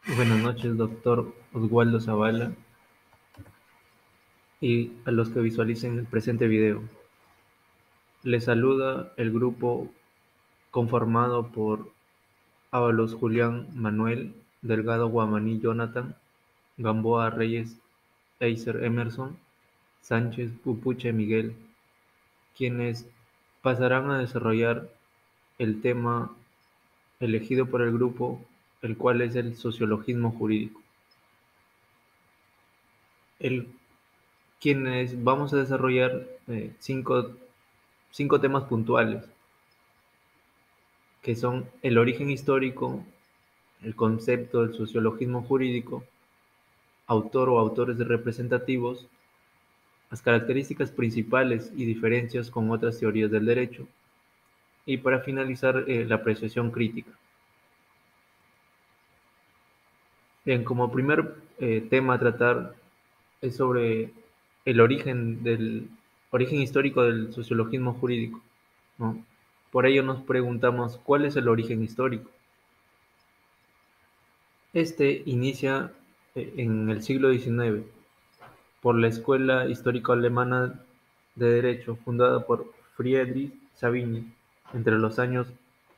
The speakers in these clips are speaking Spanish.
Buenas noches, doctor Oswaldo Zavala, y a los que visualicen el presente video. Les saluda el grupo conformado por Ábalos Julián Manuel, Delgado Guamaní Jonathan, Gamboa Reyes Eiser Emerson, Sánchez Pupuche Miguel, quienes pasarán a desarrollar el tema elegido por el grupo, el cual es el sociologismo jurídico. El quienes vamos a desarrollar cinco temas puntuales, que son el origen histórico, el concepto del sociologismo jurídico, autor o autores representativos, las características principales y diferencias con otras teorías del derecho, y para finalizar, la apreciación crítica. Bien, como primer tema a tratar es sobre el origen histórico del sociologismo jurídico, ¿no? Por ello nos preguntamos, ¿cuál es el origen histórico? Este inicia en el siglo XIX por la Escuela Histórico-Alemana de Derecho, fundada por Friedrich Savigny entre los años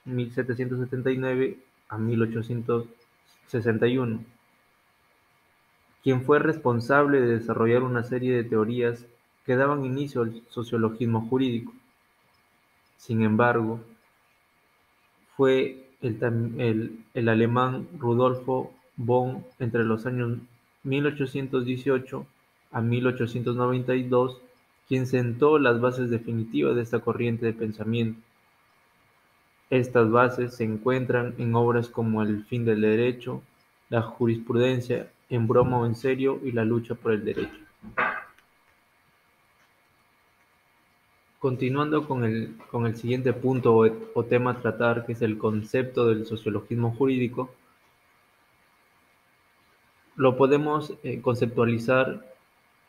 1779 a 1861, quien fue responsable de desarrollar una serie de teorías que daban inicio al sociologismo jurídico. Sin embargo, fue el alemán Rudolfo Bohm entre los años 1818 a 1892 quien sentó las bases definitivas de esta corriente de pensamiento. Estas bases se encuentran en obras como El fin del derecho, La jurisprudencia en broma o en serio y La lucha por el derecho. Continuando con el siguiente punto o tema a tratar, que es el concepto del sociologismo jurídico, lo podemos conceptualizar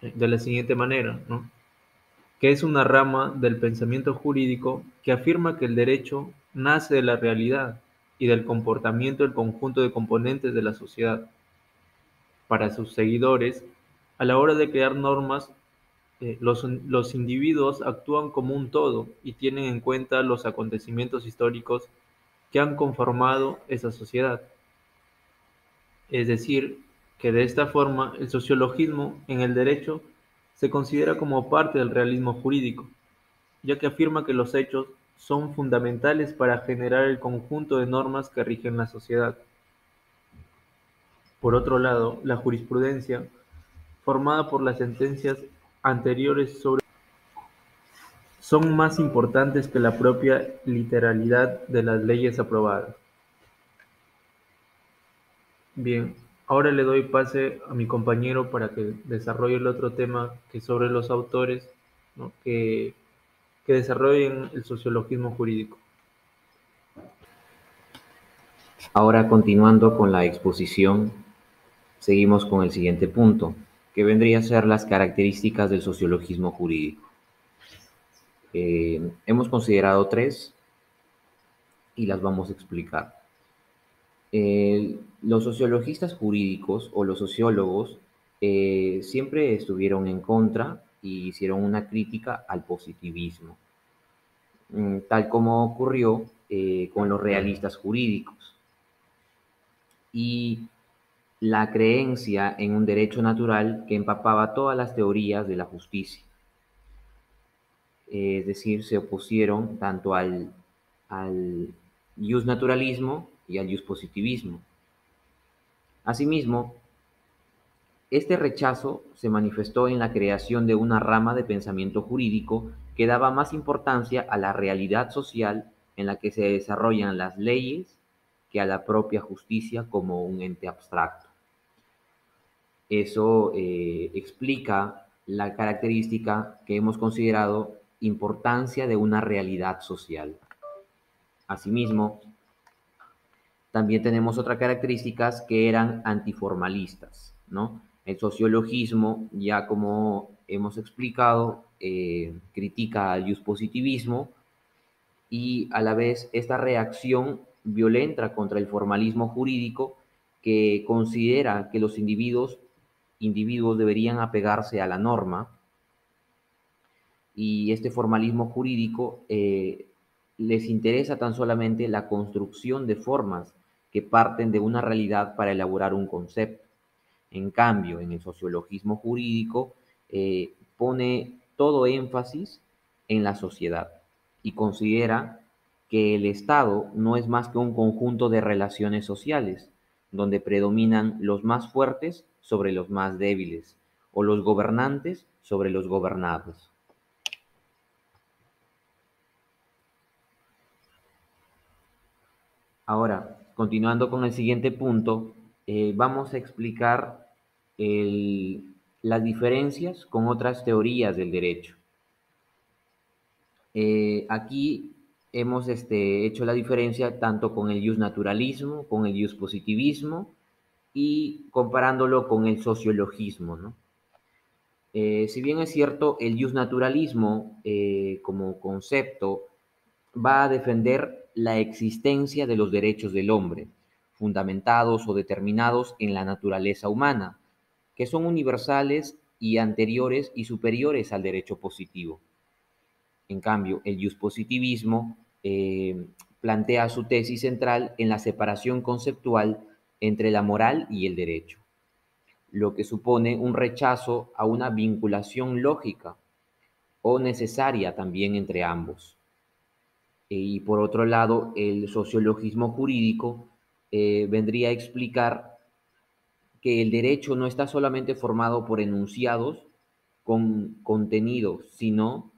de la siguiente manera, ¿no? Que es una rama del pensamiento jurídico que afirma que el derecho nace de la realidad y del comportamiento del conjunto de componentes de la sociedad. Para sus seguidores, a la hora de crear normas, los individuos actúan como un todo y tienen en cuenta los acontecimientos históricos que han conformado esa sociedad. Es decir, que de esta forma el sociologismo en el derecho se considera como parte del realismo jurídico, ya que afirma que los hechos son fundamentales para generar el conjunto de normas que rigen la sociedad. Por otro lado, la jurisprudencia, formada por las sentencias anteriores sobre son más importantes que la propia literalidad de las leyes aprobadas. Bien, ahora le doy pase a mi compañero para que desarrolle el otro tema que es sobre los autores, ¿no? que desarrollen el sociologismo jurídico. Ahora, continuando con la exposición, seguimos con el siguiente punto, que vendría a ser las características del sociologismo jurídico. Hemos considerado tres y las vamos a explicar. Los sociologistas jurídicos o los sociólogos siempre estuvieron en contra y hicieron una crítica al positivismo, tal como ocurrió con los realistas jurídicos. Y la creencia en un derecho natural que empapaba todas las teorías de la justicia. Es decir, se opusieron tanto al naturalismo y al positivismo. Asimismo, este rechazo se manifestó en la creación de una rama de pensamiento jurídico que daba más importancia a la realidad social en la que se desarrollan las leyes que a la propia justicia como un ente abstracto. Eso explica la característica que hemos considerado importancia de una realidad social. Asimismo, también tenemos otras características que eran antiformalistas, ¿no? El sociologismo, ya como hemos explicado, critica al positivismo y a la vez esta reacción violenta contra el formalismo jurídico que considera que los individuos deberían apegarse a la norma, y este formalismo jurídico les interesa tan solamente la construcción de formas que parten de una realidad para elaborar un concepto. En cambio, en el sociologismo jurídico pone todo énfasis en la sociedad y considera que el Estado no es más que un conjunto de relaciones sociales, donde predominan los más fuertes sobre los más débiles, o los gobernantes sobre los gobernados. Ahora, continuando con el siguiente punto, vamos a explicar las diferencias con otras teorías del derecho. Aquí hemos hecho la diferencia tanto con el justnaturalismo, con el justpositivismo y comparándolo con el sociologismo, ¿no? Si bien es cierto, el justnaturalismo como concepto va a defender la existencia de los derechos del hombre, fundamentados o determinados en la naturaleza humana, que son universales y anteriores y superiores al derecho positivo. En cambio, el positivismo plantea su tesis central en la separación conceptual entre la moral y el derecho, lo que supone un rechazo a una vinculación lógica o necesaria también entre ambos. Y por otro lado, el sociologismo jurídico vendría a explicar que el derecho no está solamente formado por enunciados con contenidos, sino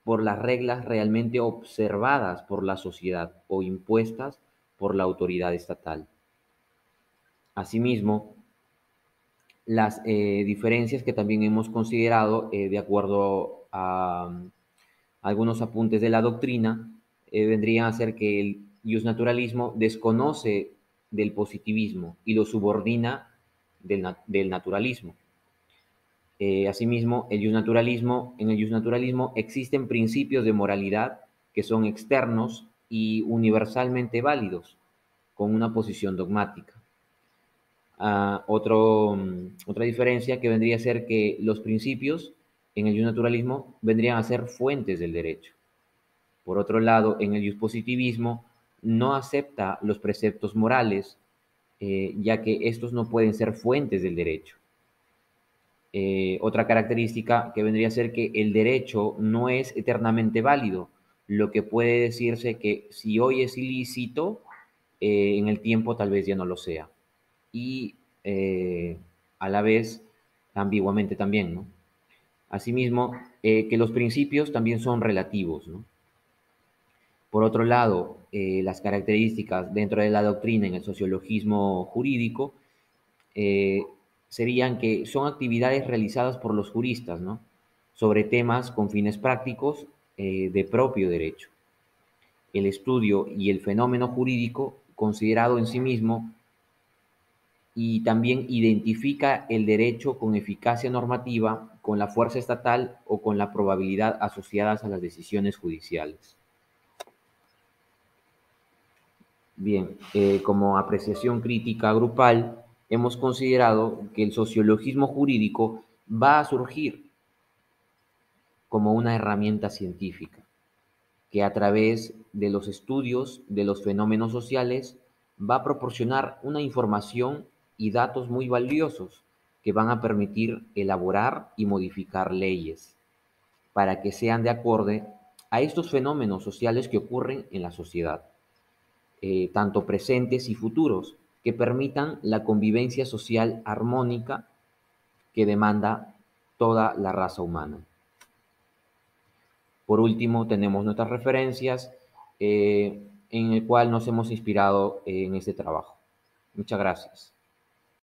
por las reglas realmente observadas por la sociedad o impuestas por la autoridad estatal. Asimismo, las diferencias que también hemos considerado de acuerdo a algunos apuntes de la doctrina vendrían a ser que el justnaturalismo desconoce del positivismo y lo subordina del naturalismo. Asimismo, en el justnaturalismo existen principios de moralidad que son externos y universalmente válidos, con una posición dogmática. Otra diferencia que vendría a ser que los principios en el justnaturalismo vendrían a ser fuentes del derecho. Por otro lado, en el positivismo no acepta los preceptos morales, ya que estos no pueden ser fuentes del derecho. Otra característica que vendría a ser que el derecho no es eternamente válido, lo que puede decirse que si hoy es ilícito, en el tiempo tal vez ya no lo sea. Y a la vez, ambiguamente también, ¿no? Asimismo, que los principios también son relativos, ¿no? Por otro lado, las características dentro de la doctrina en el sociologismo jurídico eh, serían que son actividades realizadas por los juristas, ¿no? Sobre temas con fines prácticos de propio derecho. El estudio y el fenómeno jurídico considerado en sí mismo y también identifica el derecho con eficacia normativa, con la fuerza estatal o con la probabilidad asociadas a las decisiones judiciales. Bien, como apreciación crítica grupal, hemos considerado que el sociologismo jurídico va a surgir como una herramienta científica, que a través de los estudios de los fenómenos sociales va a proporcionar una información y datos muy valiosos que van a permitir elaborar y modificar leyes para que sean de acorde a estos fenómenos sociales que ocurren en la sociedad, tanto presentes y futuros, que permitan la convivencia social armónica que demanda toda la raza humana. Por último, tenemos nuestras referencias en el cual nos hemos inspirado en este trabajo. Muchas gracias.